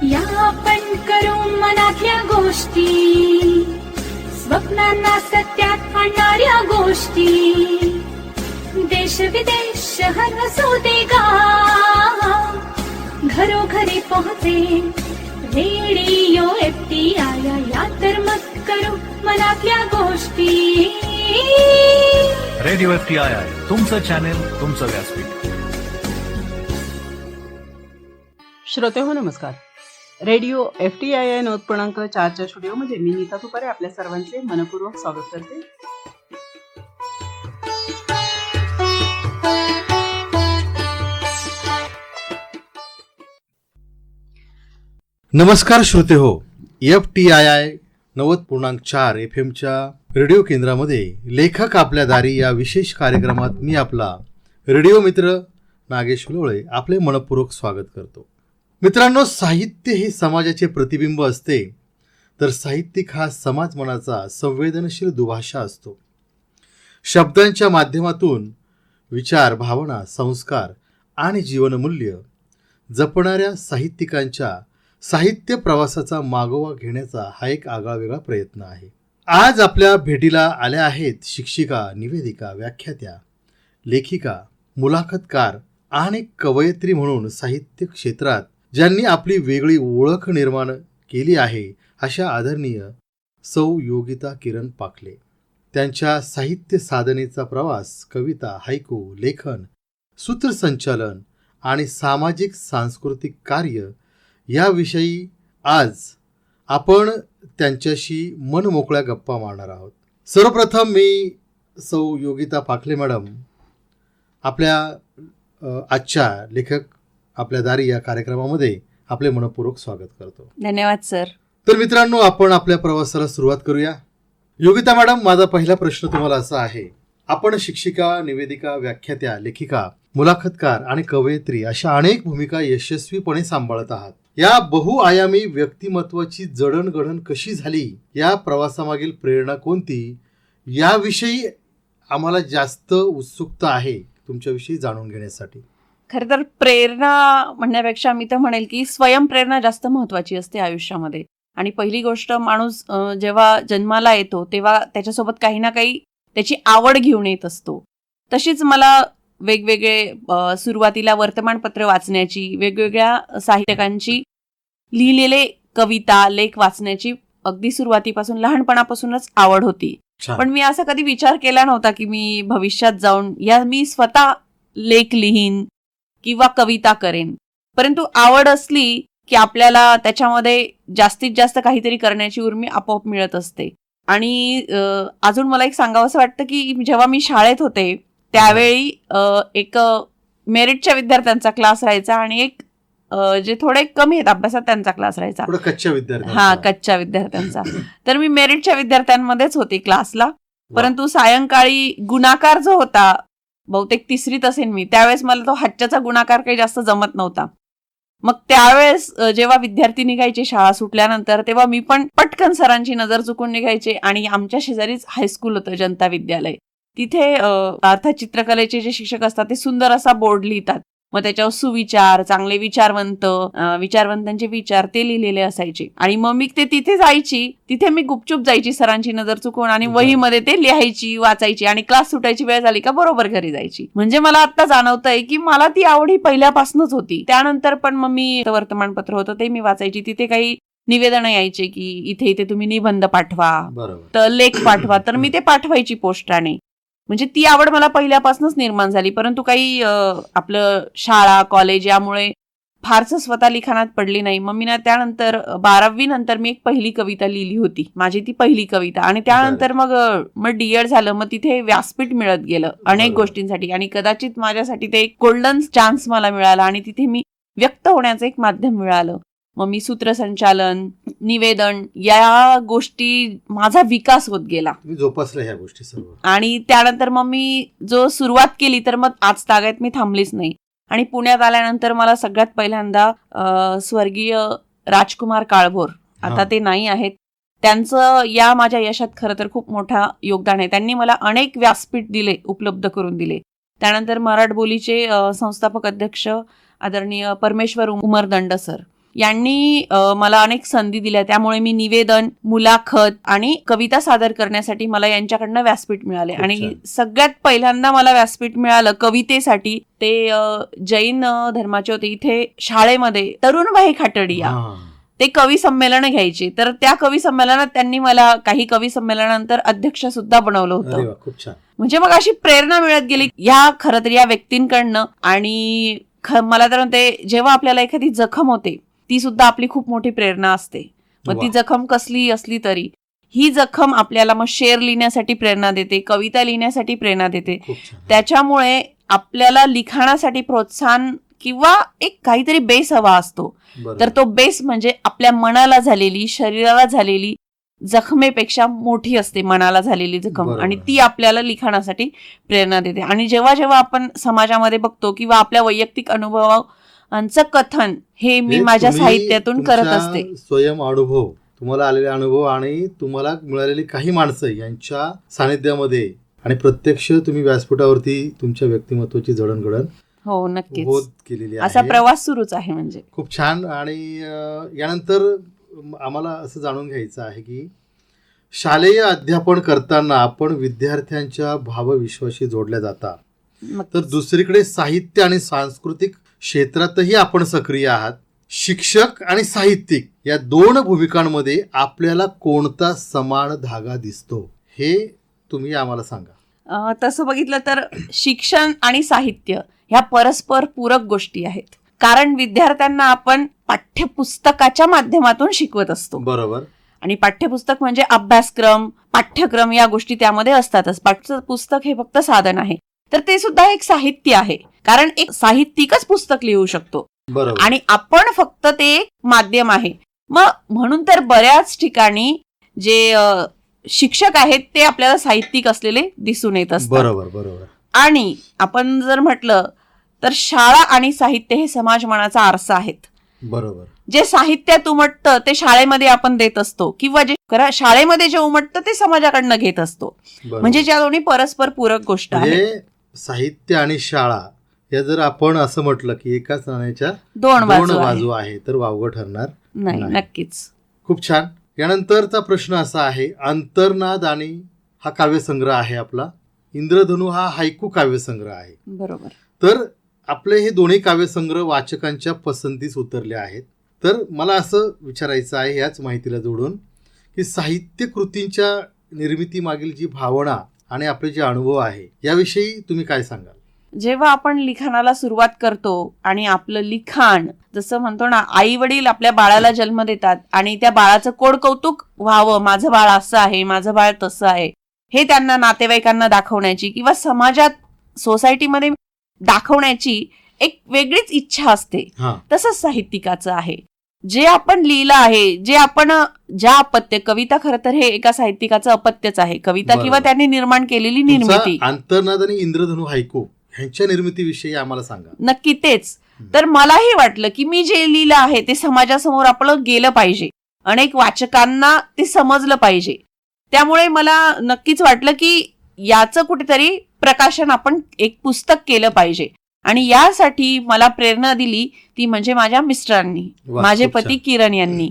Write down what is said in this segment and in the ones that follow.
या आपण करू मनातल्या गोष्टी, स्वप्नांना सत्यात आणणाऱ्या गोष्टी. देश विदेश शहर असू दे गाव, घरोघरी पोहोचे रेडिओ FTI. या तर मग करू मनातल्या गोष्टी. रेडिओ FTI, तुमचं चॅनेल, तुमचं व्यासपीठ. श्रोते हो नमस्कार. रेडिओ FTI 90.4च्या स्टुडिओमध्ये मी नीता तुपारे आपल्या सर्वांचे मनपूर्वक स्वागत करते. नमस्कार श्रोते हो, FTI 90.4 FMच्या रेडिओ केंद्रामध्ये लेखक आपल्या दारी या विशेष कार्यक्रमात मी आपला रेडिओ मित्र नागेश लोळे आपले मनपूर्वक स्वागत करतो. मित्रांनो, साहित्य हे समाजाचे प्रतिबिंब असते, तर साहित्यिक हा समाज मनाचा संवेदनशील दुभाषा असतो. शब्दांच्या माध्यमातून विचार, भावना, संस्कार आणि जीवनमूल्य जपणाऱ्या साहित्यिकांच्या साहित्य प्रवासाचा मागोवा घेण्याचा हा एक आगळावेगळा प्रयत्न आहे. आज आपल्या भेटीला आल्या आहेत शिक्षिका, निवेदिका, व्याख्यात्या, लेखिका, मुलाखतकार आणि कवयित्री म्हणून साहित्य क्षेत्रात ज्यांनी आपली वेगळी ओळख निर्माण केली आहे अशा आदरणीय सौ योगिता किरण पाखले. त्यांच्या साहित्य साधनेचा प्रवास, कविता, हायकू, लेखन, सूत्रसंचालन आणि सामाजिक सांस्कृतिक कार्य याविषयी आज आपण त्यांच्याशी मनमोकळ्या गप्पा मारणार आहोत. सर्वप्रथम मी सौ योगिता पाखले मॅडम आपल्या आजच्या लेखक आपल्या दारी या कार्यक्रमामध्ये आपले मनपूर्वक स्वागत करतो. धन्यवाद सर. तर मित्रांनो, आपण आपल्या प्रवासाला सुरुवात करूया. योगिता मॅडम, माझा पहिला प्रश्न तुम्हाला असा आहे, आपण शिक्षिका, निवेदिका, व्याख्यात्या, लेखिका, मुलाखतकार आणि कवयित्री अशा अनेक भूमिका यशस्वीपणे सांभाळत आहात. या बहुआयामी व्यक्तिमत्वाची जडणघडण कशी झाली, या प्रवासामागील प्रेरणा कोणती, याविषयी आम्हाला जास्त उत्सुकता आहे तुमच्याविषयी जाणून घेण्यासाठी. खरं तर प्रेरणा म्हणण्यापेक्षा मी तर म्हणेल की स्वयंप्रेरणा जास्त महत्त्वाची असते आयुष्यामध्ये. आणि पहिली गोष्ट, माणूस जेव्हा जन्माला येतो तेव्हा त्याच्यासोबत काही ना काही त्याची आवड घेऊन येत असतो. तशीच मला वेगवेगळे सुरुवातीला वर्तमानपत्र वाचण्याची, वेगवेगळ्या साहित्यिकांची लिहिलेले कविता, लेख वाचण्याची अगदी सुरुवातीपासून, लहानपणापासूनच आवड होती. पण मी असा कधी विचार केला नव्हता की मी भविष्यात जाऊन मी स्वतः लेख लिहीन किंवा कविता करेन. परंतु आवड असली की आपल्याला त्याच्यामध्ये जास्तीत जास्त काहीतरी करण्याची उर्मी आपोआप मिळत असते. आणि अजून मला एक सांगावंसं वाटतं की जेव्हा मी शाळेत होते त्यावेळी एक मेरिटच्या विद्यार्थ्यांचा क्लास राहायचा आणि एक जे थोडे कमी आहेत अभ्यासात त्यांचा क्लास राहायचा, कच्च्या विद्यार्थ्यांचा. तर मी मेरिटच्या विद्यार्थ्यांमध्येच होते क्लासला. परंतु सायंकाळी गुणाकार जो होता, बहुतेक तिसरीत असेल मी, त्यावेळेस मला तो हातच्याचा गुणाकार काही जास्त जमत नव्हता. मग त्यावेळेस जेव्हा विद्यार्थी निघायचे शाळा सुटल्यानंतर, तेव्हा मी पण पटकन सरांची नजर चुकून निघायचे. आणि आमच्या शेजारीच हायस्कूल होतं, जनता विद्यालय. तिथे अर्थात चित्रकलेचे जे शिक्षक असतात ते सुंदर असा बोर्ड लिहितात. मग त्याच्यावर सुविचार, चांगले विचारवंतांचे विचार ते लिहिलेले असायचे. आणि मग मी तिथे जायची, तिथे मी गुपचूप जायची सरांची नजर चुकवून आणि वहीमध्ये ते लिहायची, वाचायची आणि क्लास सुटायची वेळ झाली का बरोबर घरी जायची. म्हणजे मला आता जाणवतंय की मला ती आवड ही पहिल्यापासूनच होती. त्यानंतर पण मग मी वर्तमानपत्र होतं ते मी वाचायची. तिथे काही निवेदन यायचे की इथे तुम्ही निबंध पाठवा, तर लेख पाठवा, तर मी ते पाठवायची पोस्टाने. म्हणजे ती आवड मला पहिल्यापासूनच निर्माण झाली. परंतु काही आपलं शाळा, कॉलेज यामुळे फारसं स्वतः लिखाणात पडली नाही. मग मी त्यानंतर 12वी नंतर मी एक पहिली कविता लिहिली होती, माझी ती पहिली कविता. आणि त्यानंतर मग D.Ed झालं. मग तिथे व्यासपीठ मिळत गेलं अनेक गोष्टींसाठी आणि कदाचित माझ्यासाठी ते एक गोल्डन चान्स मला मिळाला आणि तिथे मी व्यक्त होण्याचं एक माध्यम मिळालं. मग मी सूत्रसंचालन, निवेदन या गोष्टी माझा विकास होत गेला, जोपासल्या ह्या गोष्टी सर्व. आणि त्यानंतर मग मी सुरुवात केली तर मग आज तागायत मी थांबलीच नाही. आणि पुण्यात आल्यानंतर मला सगळ्यात पहिल्यांदा स्वर्गीय राजकुमार काळभोर, आता ते नाही आहेत, त्यांचं या माझ्या यशात खरं तर खूप मोठा योगदान आहे. त्यांनी मला अनेक व्यासपीठ उपलब्ध करून दिले. त्यानंतर मराठबोलीचे संस्थापक अध्यक्ष आदरणीय परमेश्वर उमरदंड सर यांनी मला अनेक संधी दिल्या. त्यामुळे मी निवेदन, मुलाखत आणि कविता सादर करण्यासाठी मला यांच्याकडनं व्यासपीठ मिळाले. खूप आणि छान. सगळ्यात पहिल्यांदा मला व्यासपीठ मिळालं कवितेसाठी. ते जैन धर्माचे होते. इथे शाळेमध्ये तरुणबाई खाटडिया हा. ते कवी संमेलन घ्यायचे. तर त्या कवी संमेलनात त्यांनी मला काही कवी संमेलनानंतर अध्यक्ष सुद्धा बनवलं अरे होतं. वा, खूप छान. म्हणजे मग अशी प्रेरणा मिळत गेली या खरं तर या व्यक्तींकडनं. आणि मला तर म्हणते, जेव्हा आपल्याला एखादी जखम होते ती सुद्धा आपली खूप मोठी प्रेरणा असते. मग ती वा. जखम कसली असली तरी ही जखम आपल्याला मग शेर लिहिण्यासाठी प्रेरणा देते, कविता लिहिण्यासाठी प्रेरणा देते. खूप छान. त्याच्यामुळे आपल्याला लिखाणासाठी प्रोत्साहन किंवा एक काहीतरी बेस हवा असतो. बरोबर. तर तो बेस म्हणजे आपल्या मनाला झालेली, शरीराला झालेली जखमेपेक्षा मोठी असते मनाला झालेली जखम. बरोबर. आणि ती आपल्याला लिखाणासाठी प्रेरणा देते. आणि जेव्हा जेव्हा आपण समाजामध्ये बघतो किंवा आपल्या वैयक्तिक अनुभवांचं कथन हे मी हे माझ्या तुम्ही साहित्यातून करत तुमच्या असते. स्वयं अनुभव, तुम्हाला आलेले अनुभव आणि तुम्हाला मिळालेली काही माणसं यांच्या सानिध्यामध्ये आणि प्रत्यक्ष तुम्ही व्यासपीठावरती तुमच्या व्यक्तिमत्वाची जडणघडण हो, नक्कीच. होत केलेली असा आहे. प्रवास सुरूच आहे. म्हणजे खूप छान. आणि यानंतर आम्हाला असं जाणून घ्यायचं आहे की शालेय अध्यापन करताना आपण विद्यार्थ्यांच्या भावविश्वाशी जोडल्या जाता, तर दुसरीकडे साहित्य आणि सांस्कृतिक क्षेत्रातही आपण सक्रिय आहात. शिक्षक आणि साहित्यिक या दोन भूमिकांमध्ये आपल्याला कोणता समान धागा दिसतो हे तुम्ही आम्हाला सांगा. तसं बघितलं तर शिक्षण आणि साहित्य ह्या परस्पर पूरक गोष्टी आहेत. कारण विद्यार्थ्यांना आपण पाठ्यपुस्तकाच्या माध्यमातून शिकवत असतो. बरोबर. आणि पाठ्यपुस्तक म्हणजे अभ्यासक्रम, पाठ्यक्रम या गोष्टी त्यामध्ये असतातच. पाठ्यपुस्तक हे फक्त साधन आहे. तर ते सुद्धा एक साहित्य आहे. कारण एक साहित्यिकच पुस्तक लिहू शकतो बरोबर. आणि आपण फक्त ते एक माध्यम आहे. मग म्हणून तर बऱ्याच ठिकाणी जे शिक्षक आहेत ते आपल्याला साहित्यिक असलेले दिसून येत असतात. बरोबर. बरोबर. आणि आपण जर म्हटलं तर शाळा आणि साहित्य हे समाज मनाचा आरसा आहेत. बरोबर. जे साहित्यात उमटतं ते शाळेमध्ये आपण देत असतो किंवा जे शाळेमध्ये जे उमटतं ते समाजाकडनं घेत असतो. बरोबर. म्हणजे ज्या दोन्ही परस्पर पूरक गोष्ट आहे. म्हणजे साहित्य आणि शाळा या जर आपण असं म्हटलं की एकाच नाण्याच्या दोन बाजू बाजू आहे तर वावगं ठरणार नाही. नाही. नक्कीच. खूप छान. यानंतरचा प्रश्न असा आहे, अंतर्नाद आणि हा काव्यसंग्रह आहे आपला, इंद्रधनु हा हायकू काव्यसंग्रह आहे. बरोबर. तर आपले हे दोन्ही काव्यसंग्रह वाचकांच्या पसंतीस उतरले आहेत. तर मला असं विचारायचं आहे याच माहितीला जोडून की साहित्य कृतींच्या निर्मितीमागील जी भावना आणि आपले जे अनुभव आहे याविषयी तुम्ही काय सांगाल? जेव्हा आपण लिखाणाला सुरुवात करतो आणि आपलं लिखाण जसं म्हणतो ना, आई वडील आपल्या बाळाला जन्म देतात आणि त्या बाळाचं कोड कौतुक व्हावं, माझं बाळ असं आहे, माझं बाळ तसं आहे, हे त्यांना नातेवाईकांना दाखवण्याची किंवा समाजात सोसायटीमध्ये दाखवण्याची एक वेगळीच इच्छा असते. तसंच साहित्यिकाचं आहे. जे आपण लिहिलं आहे, जे आपण ज्या अपत्य, कविता खरं तर हे एका साहित्यिकाचं अपत्यच आहे. कविता बरोबर. किंवा त्यांनी निर्माण केलेली निर्मिती. अंतर्नाद आणि इंद्रधनु हायकू ह्यांच्या निर्मितीविषयी आम्हाला सांगा. नक्की तेच. तर मलाही वाटलं की मी जे लिहिलं आहे ते समाजासमोर आपलं गेलं पाहिजे, अनेक वाचकांना ते समजलं पाहिजे. त्यामुळे मला नक्कीच वाटलं की याचं कुठेतरी प्रकाशन आपण एक पुस्तक केलं पाहिजे. आणि यासाठी मला प्रेरणा दिली ती म्हणजे माझ्या मिस्टरांनी, माझे खूप पती छान. किरण यांनी.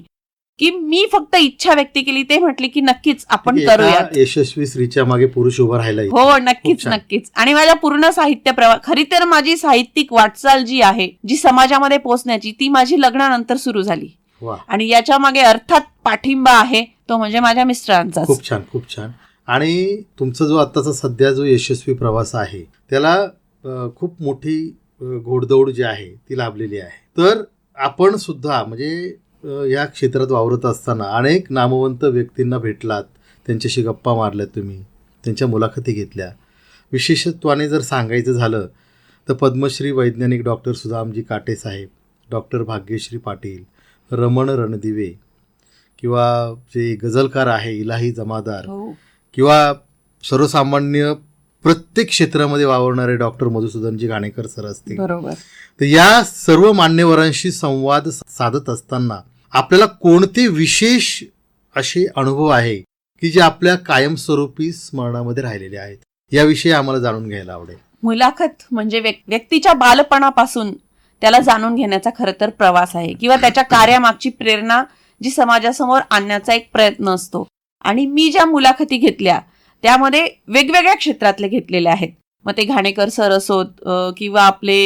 की मी फक्त इच्छा व्यक्त केली, ते म्हटले की नक्कीच आपण एका करूयात. यशस्वी स्त्रीच्या मागे पुरुष उभा राहिला. हो, नक्कीच छान. नक्कीच. आणि माझ्या पूर्ण साहित्य प्रवास, खरी तर माझी साहित्यिक वाटचाल जी आहे, जी समाजामध्ये पोहोचण्याची, ती माझी लग्नानंतर सुरू झाली. वा. आणि याच्या मागे अर्थात पाठिंबा आहे तो म्हणजे माझ्या मिस्टरांचा. खूप छान, खूप छान. आणि तुमचा जो आत्ताचा सध्या जो यशस्वी प्रवास आहे त्याला खूप मोठी घोडदौड जी आहे ती लाभलेली आहे. तर आपण सुद्धा म्हणजे या क्षेत्रात वावरत असताना अनेक नामवंत व्यक्तींना भेटलात, त्यांच्याशी गप्पा मारल्यात तुम्ही, त्यांच्या मुलाखती घेतल्या. विशेषत्वाने जर सांगायचं झालं तर पद्मश्री वैज्ञानिक डॉक्टर सुदामजी काटे साहेब, डॉक्टर भाग्यश्री पाटील, रमण रणदिवे किंवा जे गझलकार आहे इलाही जमादार, हो. किंवा सर्वसामान्य प्रत्येक क्षेत्रामध्ये वावरणारे डॉक्टर मधुसूदनजी घाणेकर सर असतील. बरोबर. तर या सर्व मान्यवरांशी संवाद साधत असताना आपल्याला कोणते विशेष असे अनुभव आहे की जे आपल्या कायमस्वरूपी स्मरणामध्ये राहिलेले आहेत, याविषयी आम्हाला जाणून घ्यायला आवडेल. मुलाखत म्हणजे व्यक्तीच्या बालपणापासून त्याला जाणून घेण्याचा खरं तर प्रवास आहे, किंवा त्याच्या कार्यामागची प्रेरणा जी समाजासमोर आणण्याचा एक प्रयत्न असतो. आणि मी ज्या मुलाखती घेतल्या त्यामध्ये वेगवेगळ्या क्षेत्रातले घेतलेले आहेत. मग ते घाणेकर सर असोत, किंवा आपले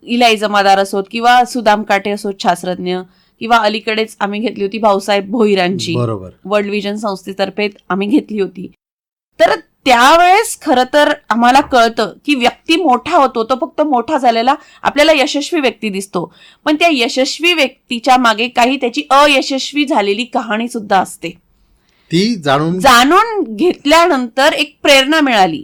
इलाई जमादार असोत, किंवा सुदाम काटे असोत शास्त्रज्ञ, किंवा अलीकडेच आम्ही घेतली होती भाऊसाहेब भोईरांची, बरोबर. वर्ल्ड विजन संस्थेतर्फे आम्ही घेतली होती. तर त्यावेळेस खरं तर आम्हाला कळतं की व्यक्ती मोठा होतो, तो फक्त मोठा झालेला आपल्याला यशस्वी व्यक्ती दिसतो, पण त्या यशस्वी व्यक्तीच्या मागे काही त्याची अयशस्वी झालेली कहाणी सुद्धा असते. ती जाणून घेतल्यानंतर एक प्रेरणा मिळाली,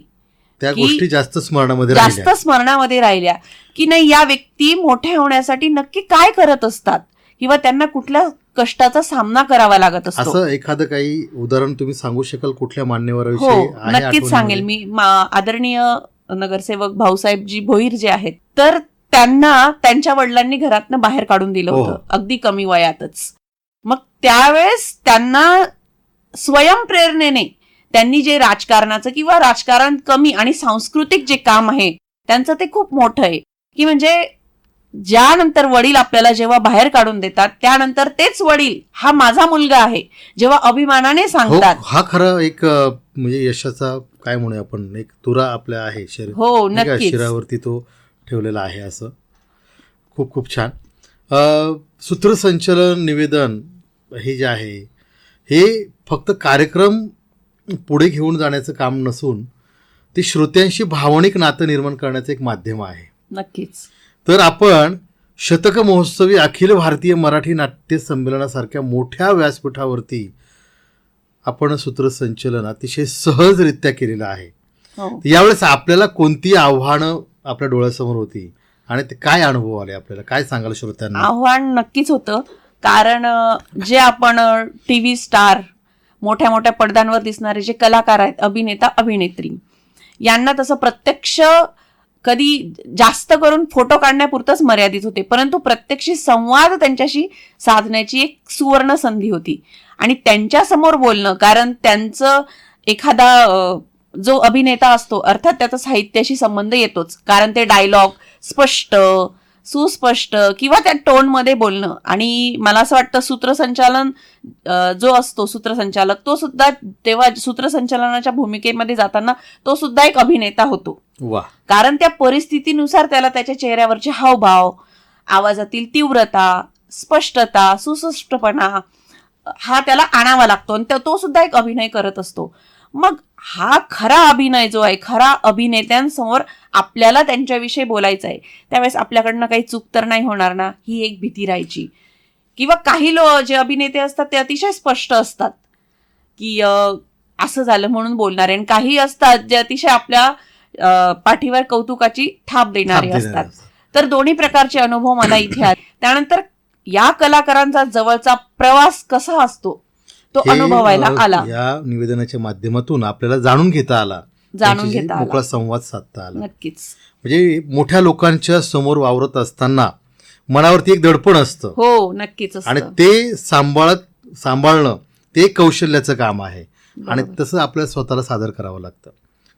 त्या की गोष्टी जास्त जास्त स्मरणामध्ये राहिल्या की नाही, या व्यक्ती मोठ्या होण्यासाठी नक्की काय करत असतात, किंवा त्यांना कुठल्या कष्टाचा सामना करावा लागत असतो. असं एखादं काही उदाहरण तुम्ही सांगू शकाल कुठल्या हो, मान्यवराविषयी? नक्कीच सांगेल मी. आदरणीय नगरसेवक भाऊसाहेबजी भोईर जे आहेत, तर त्यांना त्यांच्या वडिलांनी घरातनं बाहेर काढून दिलं होतं अगदी कमी वयातच. मग त्यावेळेस त्यांना स्वयंप्रेरणेने त्यांनी जे राजकारणाचं किंवा राजकारण कमी आणि सांस्कृतिक जे काम आहे त्यांचं ते खूप मोठं आहे, की म्हणजे ज्यानंतर वडील आपल्याला जेव्हा बाहेर काढून देतात त्यानंतर तेच वडील हा माझा मुलगा आहे जेव्हा अभिमानाने सांगतात. हा खरं एक म्हणजे यशाचा काय म्हणूया आपण, एक तुरा आपल्या आहे शरीर, हो, नक्कीच. शिरावरती तो ठेवलेला आहे. असं खूप खूप छान. सूत्रसंचलन निवेदन हे जे आहे हे फक्त कार्यक्रम पुढे घेऊन जाण्याचं काम नसून ते श्रोत्यांशी भावनिक नातं निर्माण करण्याचं एक माध्यम आहे. नक्कीच. तर आपण शतक महोत्सवी अखिल भारतीय मराठी नाट्य संमेलनासारख्या मोठ्या व्यासपीठावरती आपण सूत्रसंचलन अतिशय सहजरित्या केलेलं आहे. हो. यावेळेस आपल्याला कोणती आव्हानं आपल्या डोळ्यासमोर होती आणि ते काय अनुभव आले आपल्याला, काय सांगाल श्रोत्यांना? आव्हान नक्कीच होतं, कारण जे आपण टीव्ही स्टार, मोठ्या मोठ्या पडद्यांवर दिसणारे जे कलाकार आहेत, अभिनेता अभिनेत्री, यांना तसं प्रत्यक्ष कधी जास्त करून फोटो काढण्यापुरतंच मर्यादित होते, परंतु प्रत्यक्ष संवाद त्यांच्याशी साधण्याची एक सुवर्ण संधी होती. आणि त्यांच्यासमोर बोलणं, कारण त्यांचं एखादा जो अभिनेता असतो अर्थात त्याचा साहित्याशी संबंध येतोच, कारण ते डायलॉग स्पष्ट, सुस्पष्ट किंवा त्या टोनमध्ये बोलणं. आणि मला असं वाटतं सूत्रसंचालन जो असतो, सूत्रसंचालक, तो सुद्धा तेव्हा सूत्रसंचालनाच्या भूमिकेमध्ये जाताना तो सुद्धा एक अभिनेता होतो. वा. कारण त्या परिस्थितीनुसार त्याला त्याच्या चेहऱ्यावरचे हावभाव, आवाजातील तीव्रता, स्पष्टता, सुस्पष्टपणा हा त्याला आणावा लागतो, आणि तो सुद्धा एक अभिनय करत असतो. मग हा खरा अभिनय जो आहे, खरा अभिनेत्यांसमोर आपल्याला त्यांच्याविषयी बोलायचं आहे, त्यावेळेस आपल्याकडनं काही चूक तर नाही होणार ना, ही एक भीती राहायची. किंवा काही जे अभिनेते असतात ते अतिशय स्पष्ट असतात की असं झालं म्हणून बोलणारे, आणि काही असतात जे अतिशय आपल्या पाठीवर कौतुकाची थाप देणारे असतात. तर दोन्ही प्रकारचे अनुभव मला इथे आहेत. त्यानंतर या कलाकारांचा जवळचा प्रवास कसा असतो तो अनुभवायला आला. या निवेदनाच्या माध्यमातून आपल्याला जाणून घेता आला, मोकळा संवाद साधता आला. नक्कीच. म्हणजे मोठ्या लोकांच्या समोर वावरत असताना मनावरती एक दडपण असतं. हो, नक्कीच. आणि ते सांभाळणं ते कौशल्याचं काम आहे, आणि तसं आपल्याला स्वतःला सादर करावं लागतं.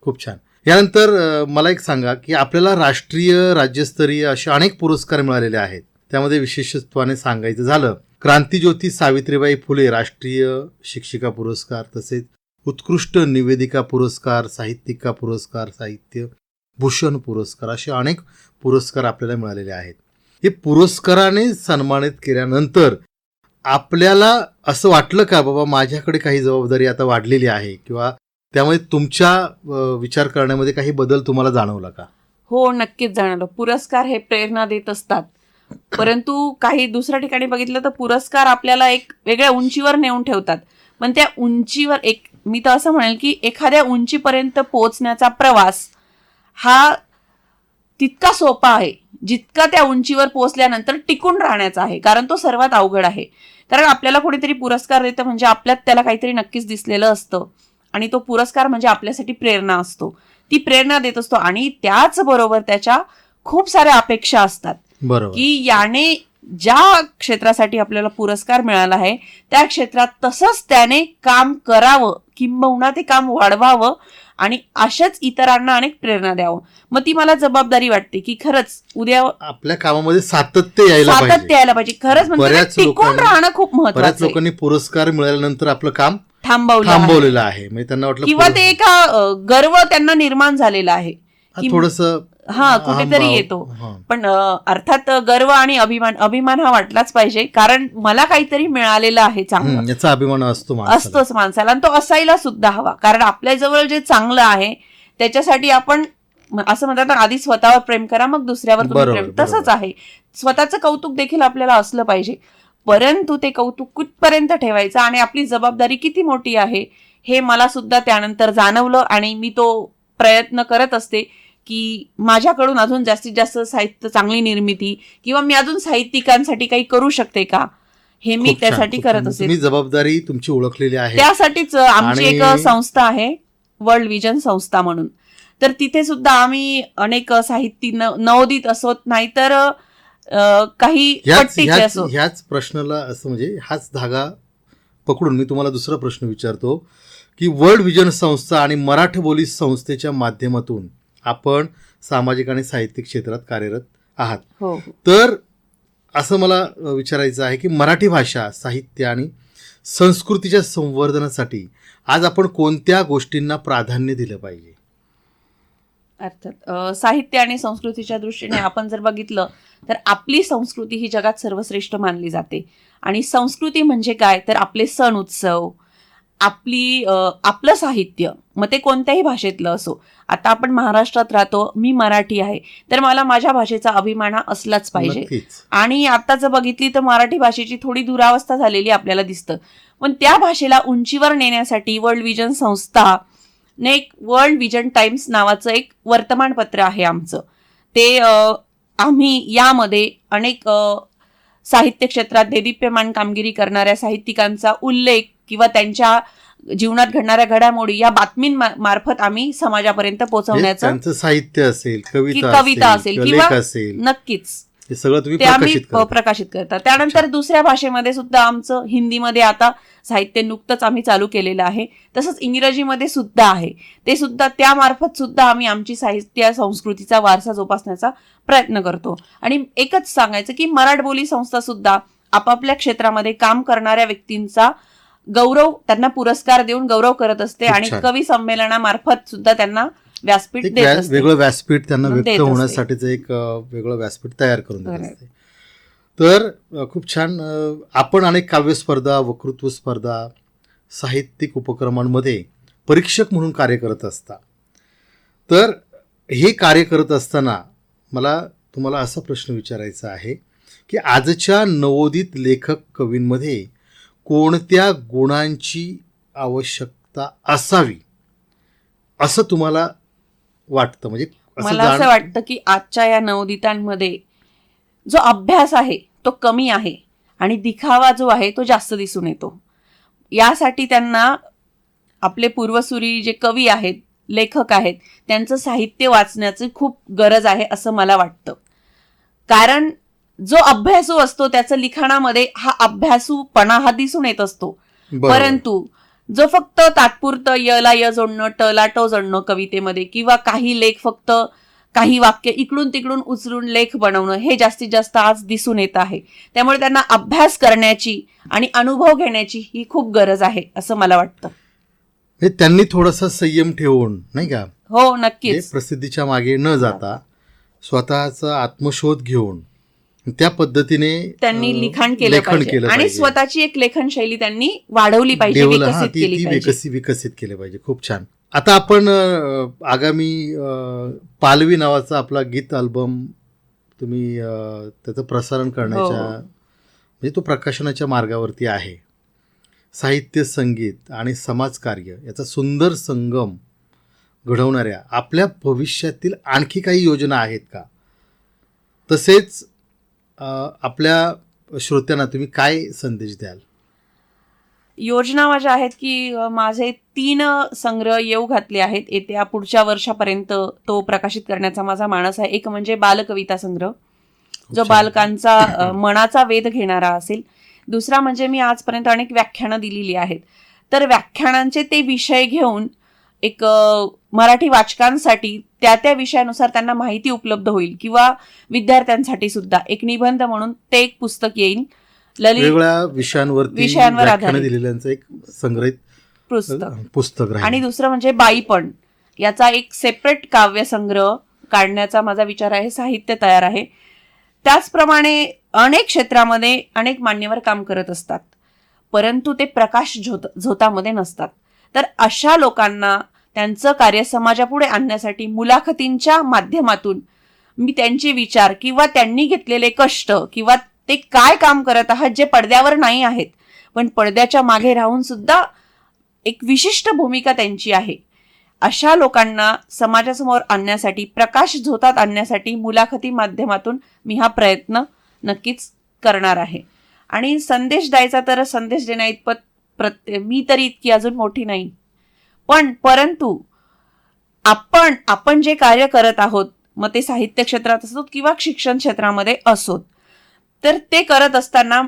खूप छान. यानंतर मला एक सांगा की आपल्याला राष्ट्रीय, राज्यस्तरीय असे अनेक पुरस्कार मिळालेले आहेत. त्यामध्ये विशेषत्वाने सांगायचं झालं क्रांतीज्योती सावित्रीबाई फुले राष्ट्रीय शिक्षिका पुरस्कार, तसेच उत्कृष्ट निवेदिका पुरस्कार, साहित्यिका पुरस्कार, साहित्य भूषण पुरस्कार, असे अनेक पुरस्कार आपल्याला मिळालेले आहेत. हे पुरस्काराने सन्मानित केल्यानंतर आपल्याला असं वाटलं का बाबा माझ्याकडे काही जबाबदारी आता वाढलेली आहे, किंवा त्यामुळे तुमच्या विचार करण्यामध्ये काही बदल तुम्हाला जाणवला का? हो, नक्कीच जाणवलं. पुरस्कार हे प्रेरणा देत असतात, परंतु काही दुसऱ्या ठिकाणी बघितलं तर पुरस्कार आपल्याला एक वेगळ्या उंचीवर नेऊन ठेवतात, पण त्या उंचीवर मी तर असं म्हणेल की एखाद्या उंचीपर्यंत पोहोचण्याचा प्रवास हा तितका सोपा आहे जितका त्या उंचीवर पोहोचल्यानंतर टिकून राहण्याचा आहे, कारण तो सर्वात अवघड आहे. कारण आपल्याला कोणीतरी पुरस्कार देतं म्हणजे आपल्यात त्याला काहीतरी नक्कीच दिसलेलं असतं, आणि तो पुरस्कार म्हणजे आपल्यासाठी प्रेरणा असतो, ती प्रेरणा देत असतो. आणि त्याचबरोबर त्याच्या खूप साऱ्या अपेक्षा असतात, बरोबर, की याने ज्या क्षेत्रासाठी आपल्याला पुरस्कार मिळाला आहे त्या क्षेत्रात तसंच त्याने काम करावं, किंबहुना ते काम वाढवावं आणि अशाच इतरांना अनेक प्रेरणा द्यावं. मग ती मला जबाबदारी वाटते की खरंच उद्या आपल्या कामामध्ये सातत्य यायला सातत्य पाहिजे. यायला पाहिजे. खरंच म्हणजे बऱ्याच टिकून लोकांनी- राहणं खूप बऱ्याच महत्वाचं आहे. लोकांनी पुरस्कार मिळाल्यानंतर आपलं काम थांबवलं आहे. थांबवलेलं आहे. म्हणजे त्यांना वाटलं किंवा ते एका गर्व त्यांना निर्माण झालेला आहे की थोडस हा कुठेतरी येतो. पण अर्थात गर्व आणि अभिमान हा वाटलाच पाहिजे, कारण मला काहीतरी मिळालेलं आहे चांगलं, याचा अभिमान असतो माणसाला. असतोच माणसाला, आणि तो असायला सुद्धा हवा. कारण आपल्या जवळ जे चांगलं आहे त्याच्यासाठी आपण असं म्हणतात ना, आधी स्वतःवर प्रेम करा मग दुसऱ्यावर तुम्ही बरोबर, प्रेम. तसंच आहे, स्वतःचं कौतुक देखील आपल्याला असलं पाहिजे, परंतु ते कौतुक कुठपर्यंत ठेवायचं आणि आपली जबाबदारी किती मोठी आहे हे मला सुद्धा त्यानंतर जाणवलं. आणि मी तो प्रयत्न करत असते की माझ्याकडून अजून जास्तीत जास्त साहित्य, चांगली निर्मिती, किंवा मी अजून साहित्यिकांसाठी काही करू शकते का, हे मी खूप छान, त्यासाठी खूप करत छान. असते. तुम्ही जबाबदारी तुमची ओळखलेली आहे. त्यासाठीच आमची एक आणि- संस्था आहे, वर्ल्ड विजन संस्था म्हणून. तर तिथे सुद्धा आम्ही अनेक साहित्य नवोदित असोत, नाहीतर काही पट्टीचे असो. ह्याच प्रश्नाला असं म्हणजे हाच धागा पकडून मी तुम्हाला दुसरा प्रश्न विचारतो की वर्ल्ड विजन संस्था आणि मराठी बोली संस्थेच्या माध्यमातून आपण सामाजिक आणि साहित्यिक क्षेत्रात कार्यरत आहात. हो, तर असं मला विचारायचं आहे की मराठी भाषा, साहित्य आणि संस्कृतीच्या संवर्धनासाठी आज आपण कोणत्या गोष्टींना प्राधान्य दिलं पाहिजे? अर्थात साहित्य आणि संस्कृतीच्या दृष्टीने आपण जर बघितलं तर आपली संस्कृती ही जगात सर्वश्रेष्ठ मानली जाते. आणि संस्कृती म्हणजे काय, तर आपले सण उत्सव, आपलं साहित्य, मग ते कोणत्याही भाषेतलं असो. आता आपण महाराष्ट्रात राहतो, मी मराठी आहे, तर मला माझ्या भाषेचा अभिमान हा असलाच पाहिजे. नक्कीच. आणि आता जर बघितली तर मराठी भाषेची थोडी दुरावस्था झालेली आपल्याला दिसतं. पण त्या भाषेला उंचीवर नेण्यासाठी वर्ल्ड विजन संस्था ने एक वर्ल्ड विजन टाइम्स नावाचं एक वर्तमानपत्र आहे आमचं. ते आम्ही यामध्ये अनेक साहित्य क्षेत्रात देदीप्यमान कामगिरी करणाऱ्या साहित्यिकांचा उल्लेख किंवा त्यांच्या जीवनात घडणाऱ्या घडामोडी या बातमींमार्फत आम्ही समाजापर्यंत पोहोचवण्याचं, त्यांचं साहित्य असेल, कविता असेल किंवा लेख असेल, नक्कीच हे सगळं तुम्ही ते आम्ही प्रकाशित करता. प्रकाशित करतात. त्यानंतर दुसऱ्या भाषेमध्ये सुद्धा आमचं, हिंदीमध्ये आता साहित्य नुकतंच आम्ही चालू केलेलं आहे, तसंच इंग्रजीमध्ये सुद्धा आहे. ते सुद्धा त्यामार्फत सुद्धा आम्ही आमची साहित्य संस्कृतीचा वारसा जोपासण्याचा प्रयत्न करतो. आणि एकच सांगायचं की मराठबोली संस्था सुद्धा आपापल्या क्षेत्रामध्ये काम करणाऱ्या व्यक्तींचा गौरव, त्यांना पुरस्कार देऊन गौरव करत असते. खूप आणि छान. कवी संमेलनामार्फत सुद्धा त्यांना व्यासपीठ एक देत असते. वेगळं व्यासपीठ त्यांना देत व्यक्त असते. होण्यासाठीच एक वेगळं व्यासपीठ तयार करून देत खरंय. असते. तर खूप छान. आपण अनेक काव्य स्पर्धा, वक्तृत्व स्पर्धा, साहित्यिक उपक्रमांमध्ये परीक्षक म्हणून कार्य करत असता. तर हे कार्य करत असताना मला तुम्हाला असा प्रश्न विचारायचा आहे की आजच्या नवोदित लेखक कवींमध्ये कोणत्या गुणांची आवश्यकता असावी असं तुम्हाला वाटतं? म्हणजे मला असं वाटतं की आजच्या या नवोदितांमध्ये जो अभ्यास आहे तो कमी आहे आणि दिखावा जो आहे तो जास्त दिसून येतो. यासाठी त्यांना आपले पूर्वसुरी जे कवी आहेत, लेखक आहेत, त्यांचं साहित्य वाचण्याची खूप गरज आहे असं मला वाटतं. कारण जो अभ्यासू असतो त्याचं लिखाणामध्ये हा अभ्यासूपणा हा दिसून येत असतो. बरोबर. परंतु जो फक्त तात्पुरतं यला य जोडणं, टला ट जोडणं कवितेमध्ये, किंवा काही लेख फक्त काही वाक्य इकडून तिकडून उचलून लेख बनवणं, हे जास्तीत जास्त आज दिसून येत आहे. त्यामुळे त्यांना अभ्यास करण्याची आणि अनुभव घेण्याची ही खूप गरज आहे असं मला वाटतं. हे त्यांनी थोडासा संयम ठेवून, नाही का, हो, हे नक्कीच. प्रसिद्धीच्या मागे न जाता स्वतःचा आत्मशोध घेऊन त्या पद्धतीने त्यांनी लिखाण केलं पाहिजे आणि पाहिजे. स्वतःची एक लेखन शैली त्यांनी वाढवली पाहिजे, डेव्हलप- विकसित केली पाहिजे. विकसित केले पाहिजे. खूप छान. आता आपण आगामी पालवी नावाचा आपला गीत अल्बम तुम्ही त्याचं प्रसारण करण्याच्या हो. म्हणजे तो प्रकाशनाच्या मार्गावरती आहे. साहित्य, संगीत आणि समाजकार्य याचा सुंदर संगम घडवणाऱ्या आपल्या भविष्यातील आणखी काही योजना आहेत का? तसेच आपल्या श्रोत्यांना तुम्ही काय संदेश द्याल? योजना माझ्या आहेत की माझे 3 संग्रह येऊ घातले आहेत. येत्या पुढच्या वर्षापर्यंत तो प्रकाशित करण्याचा माझा मानस आहे. एक म्हणजे बालकविता संग्रह, जो छान. बालकांचा मनाचा वेध घेणारा असेल. दुसरा म्हणजे मी आजपर्यंत अनेक व्याख्यानं दिलेली आहेत, तर व्याख्यानांचे ते विषय घेऊन एक मराठी वाचकांसाठी त्या त्या विषयानुसार त्यांना माहिती उपलब्ध होईल, किंवा विद्यार्थ्यांसाठी सुद्धा एक निबंध म्हणून ते एक पुस्तक येईल. ललित वेगवेगळ्या विषयांवर आधारित दिलेल्यांचं एक संग्रहित पुस्तक राहील. आणि दुसरं म्हणजे बाईपण, याचा एक सेपरेट काव्यसंग्रह काढण्याचा माझा विचार आहे. साहित्य तयार आहे. त्याचप्रमाणे अनेक क्षेत्रामध्ये अनेक मान्यवर काम करत असतात, परंतु ते प्रकाश झोतामध्ये नसतात. तर अशा लोकांना त्यांचं कार्य समाजापुढे आणण्यासाठी मुलाखतींच्या माध्यमातून मी त्यांचे विचार किंवा त्यांनी घेतलेले कष्ट किंवा ते काय काम करत आहात जे पडद्यावर नाही आहेत, पण पडद्याच्या मागे राहून सुद्धा एक विशिष्ट भूमिका त्यांची आहे, अशा लोकांना समाजासमोर आणण्यासाठी, प्रकाश झोतात आणण्यासाठी मुलाखती माध्यमातून मी हा प्रयत्न नक्कीच करणार आहे. आणि संदेश द्यायचा तर संदेश देण्या इतपत मी तरी इतकी अजून मोठी नाही, परंतु आपण जे कार्य करत आहोत, मग ते साहित्य क्षेत्रात असोत किंवा शिक्षण क्षेत्रामध्ये असोत, तर ते करत असताना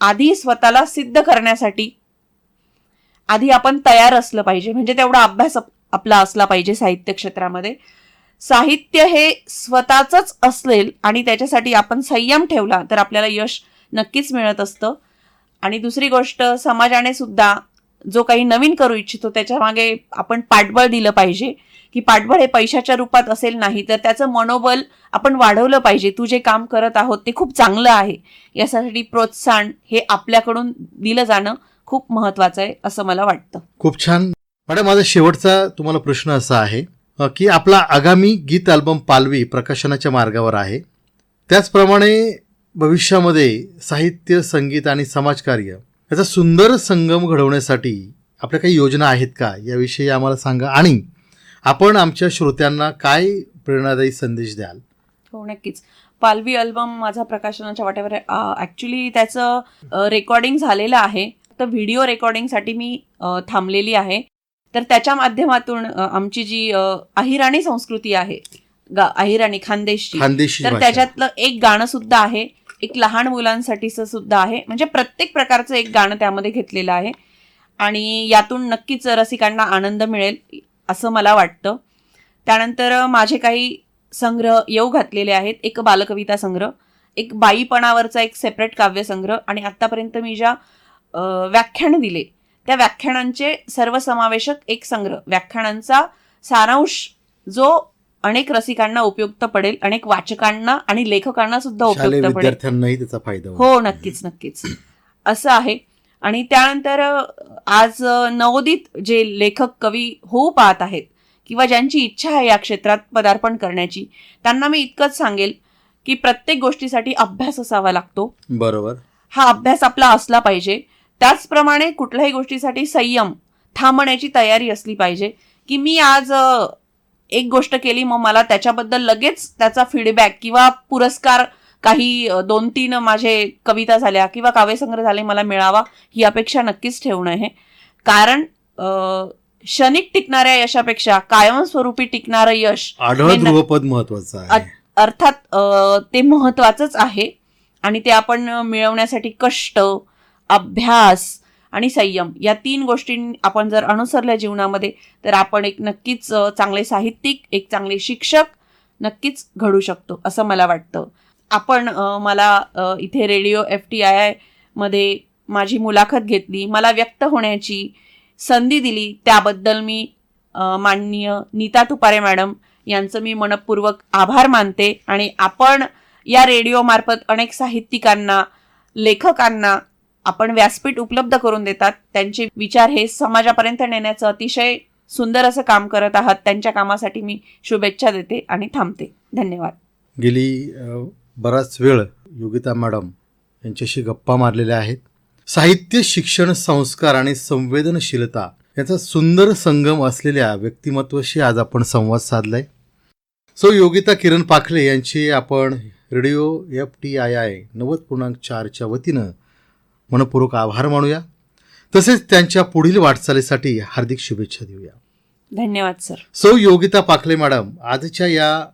आधी स्वतःला सिद्ध करण्यासाठी आधी आपण तयार असलं पाहिजे. म्हणजे तेवढा अभ्यास आपला असला पाहिजे साहित्य क्षेत्रामध्ये. साहित्य हे स्वतःच असेल आणि त्याच्यासाठी आपण संयम ठेवला तर आपल्याला यश नक्कीच मिळत असतं. आणि दुसरी गोष्ट, समाजाने सुद्धा जो काही नवीन करू इच्छितो त्याच्या मागे आपण पाठबळ दिलं पाहिजे, की पाठबळ हे पैशाच्या रूपात असेल नाही, तर त्याचं मनोबल आपण वाढवलं पाहिजे. तू जे काम करत आहोत ते खूप चांगलं आहे, यासाठी प्रोत्साहन हे आपल्याकडून दिलं जाणं खूप महत्वाचं आहे असं मला वाटतं. खूप छान मॅडम. माझा शेवटचा तुम्हाला प्रश्न असा आहे की आपला आगामी गीत अल्बम पालवी प्रकाशनाच्या मार्गावर आहे, त्याचप्रमाणे भविष्यामध्ये साहित्य, संगीत आणि समाजकार्य याचा सुंदर संगम घडवण्यासाठी आपल्या काही योजना आहेत का, याविषयी आम्हाला सांगा. आणि आपण आमच्या श्रोत्यांना काय प्रेरणादायी संदेश द्याल? हो, नक्कीच. पालवी अल्बम माझा प्रकाशनाच्या वाट्यावर आहे. ॲक्च्युली त्याचं रेकॉर्डिंग झालेलं आहे, तर व्हिडिओ रेकॉर्डिंगसाठी मी थांबलेली आहे. तर त्याच्या माध्यमातून आमची जी अहिराणी संस्कृती आहे, अहिराणी खानदेशी, तर त्याच्यातलं एक गाणं सुद्धा आहे, एक लहान मुलांसाठीचं सुद्धा आहे. म्हणजे प्रत्येक प्रकारचं एक गाणं त्यामध्ये घेतलेलं आहे आणि यातून नक्कीच रसिकांना आनंद मिळेल असं मला वाटतं. त्यानंतर माझे काही संग्रह येऊ घातलेले आहेत. एक बालकविता संग्रह, एक बाईपणावरचा एक सेपरेट काव्यसंग्रह, आणि आत्तापर्यंत मी ज्या व्याख्यान दिले त्या व्याख्यानांचे सर्वसमावेशक एक संग्रह, व्याख्यानांचा सारांश जो अनेक रसिकांना उपयुक्त पडेल, अनेक वाचकांना आणि लेखकांना सुद्धा उपयुक्त पडेल, विद्यार्थ्यांनाही त्याचा फायदा होईल. हो, नक्कीच असं आहे. आणि त्यानंतर आज नवोदित जे लेखक कवी होऊ पाहत आहेत किंवा ज्यांची इच्छा आहे या क्षेत्रात पदार्पण करण्याची, त्यांना मी इतकंच सांगेल की प्रत्येक गोष्टीसाठी अभ्यास असावा लागतो. बरोबर. हा अभ्यास आपला असला पाहिजे. त्याचप्रमाणे कुठल्याही गोष्टीसाठी संयम, थांबण्याची तयारी असली पाहिजे, की मी आज एक गोष्ट केली मग मला त्याच्याबद्दल लगेच त्याचा फीडबॅक किंवा पुरस्कार, काही 2-3 माझे कविता झाल्या किंवा काव्यसंग्रह झाले मला मिळावा, ही अपेक्षा नक्कीच ठेवणं आहे. कारण क्षणिक टिकणाऱ्या यशापेक्षा कायमस्वरूपी टिकणारं यश ध्रुवपद महत्वाचं आहे. अर्थात ते महत्वाचंच आहे आणि ते आपण मिळवण्यासाठी कष्ट, अभ्यास आणि संयम या 3 गोष्टी आपण जर अनुसरल्या जीवनामध्ये, तर आपण एक नक्कीच चांगले साहित्यिक, एक चांगले शिक्षक नक्कीच घडू शकतो असं मला वाटतं. आपण मला इथे रेडिओ FTII मध्ये माझी मुलाखत घेतली, मला व्यक्त होण्याची संधी दिली, त्याबद्दल मी माननीय नीता तुपारे मॅडम यांचं मी मनपूर्वक आभार मानते. आणि आपण या रेडिओमार्फत अनेक साहित्यिकांना, लेखकांना आपण व्यासपीठ उपलब्ध करून देतात. त्यांचे विचार हे समाजापर्यंत नेण्याचं अतिशय सुंदर असं काम करत आहात. त्यांच्या कामासाठी मी शुभेच्छा देते आणि थांबते. धन्यवाद. गेली बराच वेळ योगिता मॅडम यांच्याशी गप्पा मारलेल्या आहेत. साहित्य, शिक्षण, संस्कार आणि संवेदनशीलता याचा सुंदर संगम असलेल्या व्यक्तिमत्वाशी आज आपण संवाद साधलाय. योगिता किरण पाखले यांची आपण रेडिओ FTII 90.4च्या वतीनं मनपूर्वक आभार मानूया. तसेच त्यांच्या पुढील वाटचालीसाठी हार्दिक शुभेच्छा देऊया. धन्यवाद सर. योगिता पाखले मॅडम, आजच्या या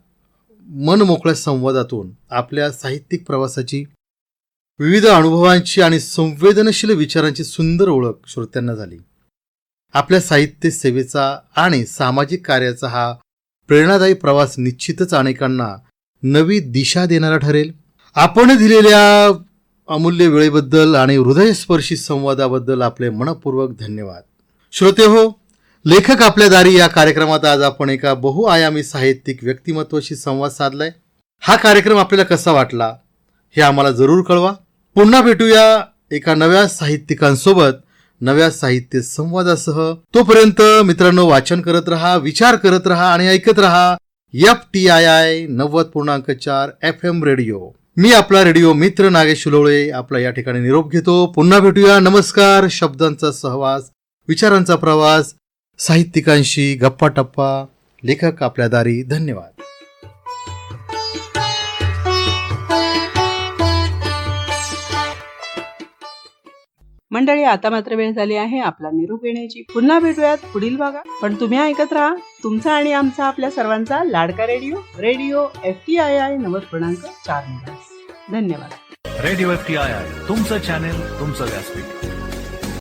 मनमोकळ्या संवादातून आपल्या साहित्यिक प्रवासाची, विविध अनुभवांची आणि संवेदनशील विचारांची सुंदर ओळख श्रोत्यांना झाली. आपल्या साहित्य सेवेचा आणि सामाजिक कार्याचा हा प्रेरणादायी प्रवास निश्चितच अनेकांना नवी दिशा देणारा ठरेल. आपण दिलेल्या अमूल्य वेळेबद्दल आणि हृदयस्पर्शी संवादाबद्दल आपले मनपूर्वक धन्यवाद. श्रोते हो, लेखक आपल्या दारी या कार्यक्रमात आज आपण एका बहुआयामी साहित्यिक व्यक्तिमत्वाशी संवाद साधलाय. हा कार्यक्रम आपल्याला कसा वाटला हे आम्हाला जरूर कळवा. पुन्हा भेटूया एका नव्या साहित्यिकांसोबत, नव्या साहित्य संवादासह. तोपर्यंत मित्रांनो, वाचन करत रहा, विचार करत रहा आणि ऐकत रहा FTII 90.4 FM रेडिओ. मी आपला रेडिओ मित्र नागेश शिलोळे आपला या ठिकाणी निरोप घेतो. पुन्हा भेटूया. नमस्कार. शब्दांचा सहवास, विचारांचा प्रवास, साहित्यिकांशी गप्पा टप्पा, लेखक आपल्या दारी. धन्यवाद. मंडळी, आता मात्र वेळ झाली आहे आपला निरोप घेण्याची. पुन्हा भेटूयात पुढील भागात. पण तुम्ही ऐकत राहा तुमचा आणि आमचा, आपल्या सर्वांचा लाडका रेडिओ FTII 90.4 मेगाहर्ट्झ. धन्यवाद. रेडिओ FTII तुमचं चॅनेल, तुमचं व्यासपीठ.